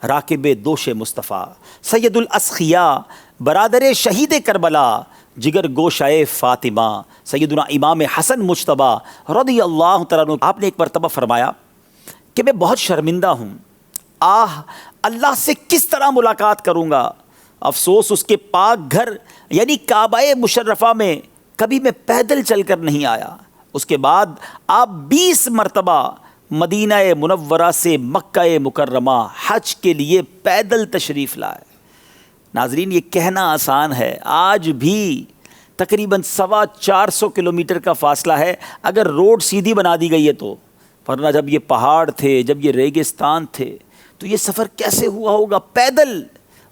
راکب دوش مصطفیٰ، سید الاسخیا، برادر شہید کربلا، جگر گوشائے فاطمہ، سیدنا امام حسن مجتبیٰ رضی اللہ تعالیٰ عنہ۔ آپ نے ایک مرتبہ فرمایا کہ میں بہت شرمندہ ہوں، اللہ سے کس طرح ملاقات کروں گا، افسوس اس کے پاک گھر یعنی کعبہ مشرفہ میں کبھی میں پیدل چل کر نہیں آیا۔ اس کے بعد آپ 20 مرتبہ مدینہ منورہ سے مکہ مکرمہ حج کے لیے پیدل تشریف لائے۔ ناظرین، یہ کہنا آسان ہے، آج بھی تقریباً 450 کلومیٹر کا فاصلہ ہے اگر روڈ سیدھی بنا دی گئی ہے تو، ورنہ جب یہ پہاڑ تھے، جب یہ ریگستان تھے تو یہ سفر کیسے ہوا ہوگا پیدل؟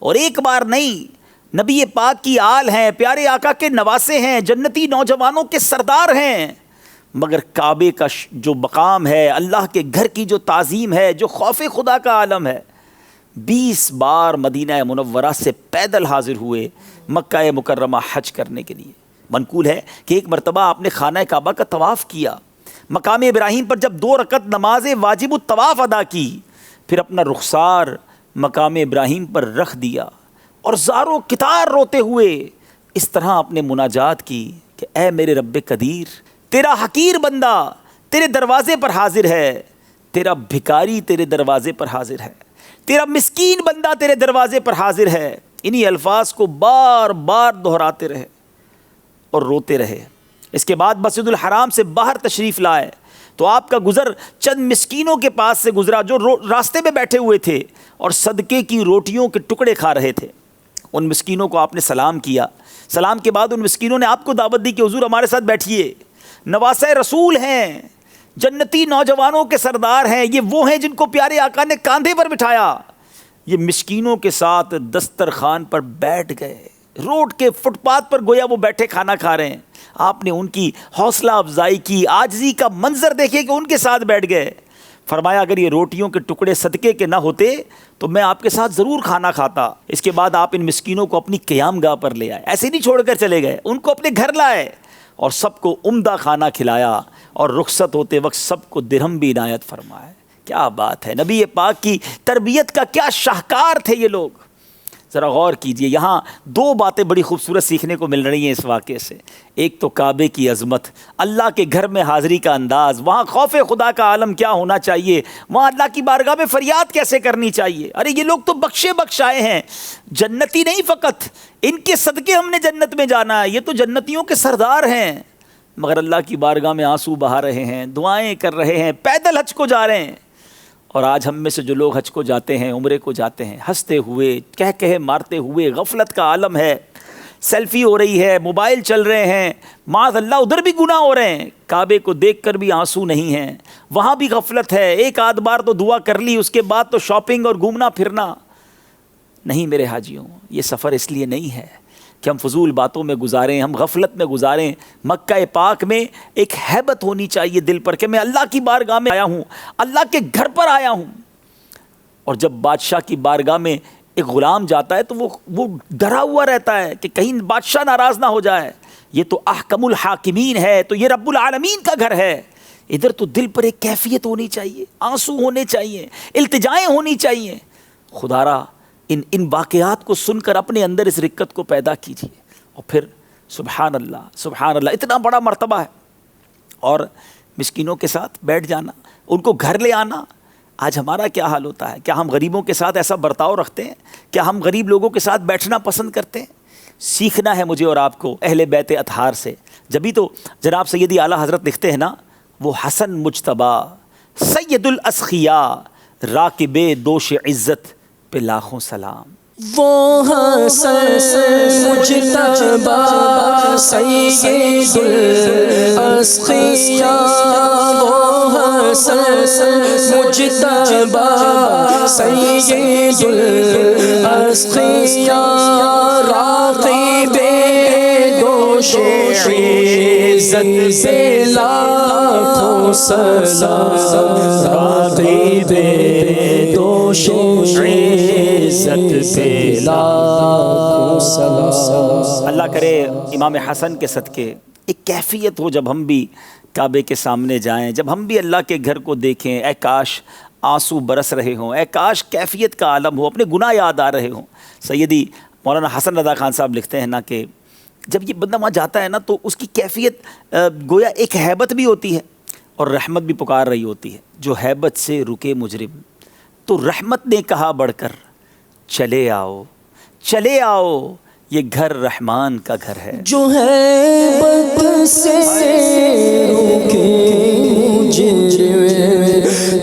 اور ایک بار نہیں، نبی پاک کی آل ہیں، پیارے آقا کے نواسے ہیں، جنتی نوجوانوں کے سردار ہیں، مگر کعبے کا جو مقام ہے، اللہ کے گھر کی جو تعظیم ہے، جو خوف خدا کا عالم ہے، 20 بار مدینہ منورہ سے پیدل حاضر ہوئے مکہ مکرمہ حج کرنے کے لیے۔ منقول ہے کہ ایک مرتبہ آپ نے خانہ کعبہ کا طواف کیا، مقام ابراہیم پر جب 2 رکعت نماز واجب الطواف ادا کی، پھر اپنا رخسار مقام ابراہیم پر رکھ دیا اور زاروں کتار روتے ہوئے اس طرح اپنے مناجات کی کہ اے میرے رب قدیر، تیرا حقیر بندہ تیرے دروازے پر حاضر ہے، تیرا بھکاری تیرے دروازے پر حاضر ہے، تیرا مسکین بندہ تیرے دروازے پر حاضر ہے۔ انہی الفاظ کو بار بار دہراتے رہے اور روتے رہے۔ اس کے بعد مسجد الحرام سے باہر تشریف لائے تو آپ کا گزر چند مسکینوں کے پاس سے گزرا جو راستے میں بیٹھے ہوئے تھے اور صدقے کی روٹیوں کے ٹکڑے کھا رہے تھے۔ ان مسکینوں کو آپ نے سلام کیا، سلام کے بعد ان مسکینوں نے آپ کو دعوت دی کہ حضور ہمارے ساتھ بیٹھیے، نواسہ رسول ہیں، جنتی نوجوانوں کے سردار ہیں، یہ وہ ہیں جن کو پیارے آقا نے کاندھے پر بٹھایا۔ یہ مسکینوں کے ساتھ دسترخوان پر بیٹھ گئے، روڈ کے فٹ پاتھ پر گویا وہ بیٹھے کھانا کھا رہے ہیں۔ آپ نے ان کی حوصلہ افزائی کی، عاجزی کا منظر دیکھے کہ ان کے ساتھ بیٹھ گئے۔ فرمایا اگر یہ روٹیوں کے ٹکڑے صدقے کے نہ ہوتے تو میں آپ کے ساتھ ضرور کھانا کھاتا۔ اس کے بعد آپ ان مسکینوں کو اپنی قیام گاہ پر لے آئے، ایسے نہیں چھوڑ کر چلے گئے، ان کو اپنے گھر لائے اور سب کو عمدہ کھانا کھلایا اور رخصت ہوتے وقت سب کو درہم بھی عنایت فرمائے۔ کیا بات ہے، نبی پاک کی تربیت کا کیا شاہکار تھے یہ لوگ۔ ذرا غور کیجئے، یہاں 2 باتیں بڑی خوبصورت سیکھنے کو مل رہی ہیں اس واقعے سے۔ ایک تو کعبے کی عظمت، اللہ کے گھر میں حاضری کا انداز، وہاں خوف خدا کا عالم کیا ہونا چاہیے، وہاں اللہ کی بارگاہ میں فریاد کیسے کرنی چاہیے۔ ارے یہ لوگ تو بخشے بخشائے ہیں، جنتی نہیں فقط، ان کے صدقے ہم نے جنت میں جانا ہے، یہ تو جنتیوں کے سردار ہیں، مگر اللہ کی بارگاہ میں آنسو بہا رہے ہیں، دعائیں کر رہے ہیں، پیدل حج کو جا رہے ہیں۔ اور آج ہم میں سے جو لوگ حج کو جاتے ہیں، عمرے کو جاتے ہیں، ہنستے ہوئے، کہہ مارتے ہوئے، غفلت کا عالم ہے، سیلفی ہو رہی ہے، موبائل چل رہے ہیں، معاذ اللہ ادھر بھی گناہ ہو رہے ہیں، کعبے کو دیکھ کر بھی آنسو نہیں ہیں، وہاں بھی غفلت ہے، ایک آدھ بار تو دعا کر لی، اس کے بعد تو شاپنگ اور گھومنا پھرنا۔ نہیں میرے حاجیوں، یہ سفر اس لیے نہیں ہے کہ ہم فضول باتوں میں گزاریں، ہم غفلت میں گزاریں۔ مکہ پاک میں ایک ہیبت ہونی چاہیے دل پر کہ میں اللہ کی بارگاہ میں آیا ہوں، اللہ کے گھر پر آیا ہوں۔ اور جب بادشاہ کی بارگاہ میں ایک غلام جاتا ہے تو وہ ڈرا ہوا رہتا ہے کہ کہیں بادشاہ ناراض نہ ہو جائے، یہ تو احکم الحاکمین ہے، تو یہ رب العالمین کا گھر ہے۔ ادھر تو دل پر ایک کیفیت ہونی چاہیے، آنسو ہونے چاہیے، التجائیں ہونی چاہیے۔ خدا را ان واقعات کو سن کر اپنے اندر اس رقت کو پیدا کیجیے، اور پھر سبحان اللہ، اتنا بڑا مرتبہ ہے۔ اور مسکینوں کے ساتھ بیٹھ جانا، ان کو گھر لے آنا۔ آج ہمارا کیا حال ہوتا ہے؟ کیا ہم غریبوں کے ساتھ ایسا برتاؤ رکھتے ہیں؟ کیا ہم غریب لوگوں کے ساتھ بیٹھنا پسند کرتے ہیں؟ سیکھنا ہے مجھے اور آپ کو اہل بیت اطہار سے۔ جبھی تو جناب سیدی اعلیٰ حضرت لکھتے ہیں نا، وہ حسن مجتبیٰ سید الاسخیاء راکب دوش عزت پہ لاکھوں سلام۔ وہ حسن مجتبیٰ سید الاسخیاء، وہ حسن مجتبیٰ سید الاسخیاء، راقب دوش عزت سے لاکھوں سلام، راقب دوش عزت سے لاکھوں سلام۔ اللہ کرے امام حسن کے صدقے ایک کیفیت ہو جب ہم بھی کعبے کے سامنے جائیں، جب ہم بھی اللہ کے گھر کو دیکھیں، اے کاش آنسو برس رہے ہوں، اے کاش کیفیت کا عالم ہو، اپنے گناہ یاد آ رہے ہوں۔ سیدی مولانا حسن رضا خان صاحب لکھتے ہیں نا کہ جب یہ بندہ وہاں جاتا ہے نا تو اس کی کیفیت گویا ایک ہیبت بھی ہوتی ہے اور رحمت بھی پکار رہی ہوتی ہے۔ جو ہیبت سے رکے مجرم تو رحمت نے کہا بڑھ کر چلے آؤ چلے آؤ، یہ گھر رحمان کا گھر ہے۔ جو ہے بد سے روکے مجھے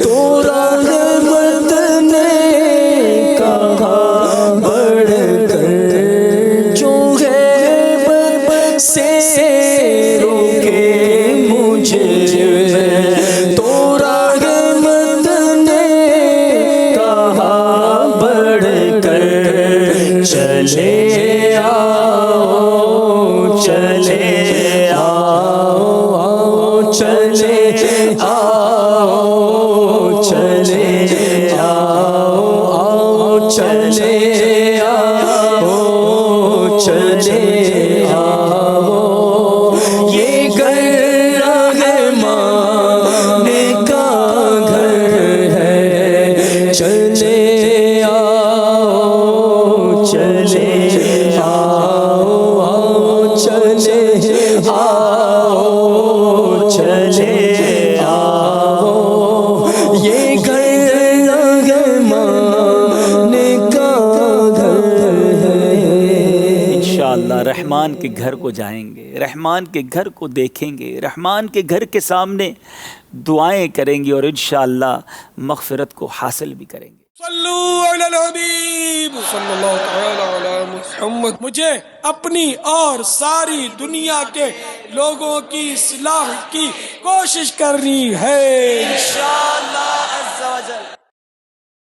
تو رحمت نے کہا بڑھ کر، جو ہے بد سے روکے مجھے تو رحمت نے کہا بڑھ کر چلے رحمان کے گھر کو جائیں گے، رحمان کے گھر کو دیکھیں گے، رحمان کے گھر کے سامنے دعائیں کریں گے اور انشاءاللہ مغفرت کو حاصل بھی کریں گے۔ صلو علی الحبیب صلی اللہ تعالی علی محمد۔ مجھے اپنی اور ساری دنیا کے لوگوں کی اصلاح کی کوشش کرنی ہے انشاءاللہ عز و جل۔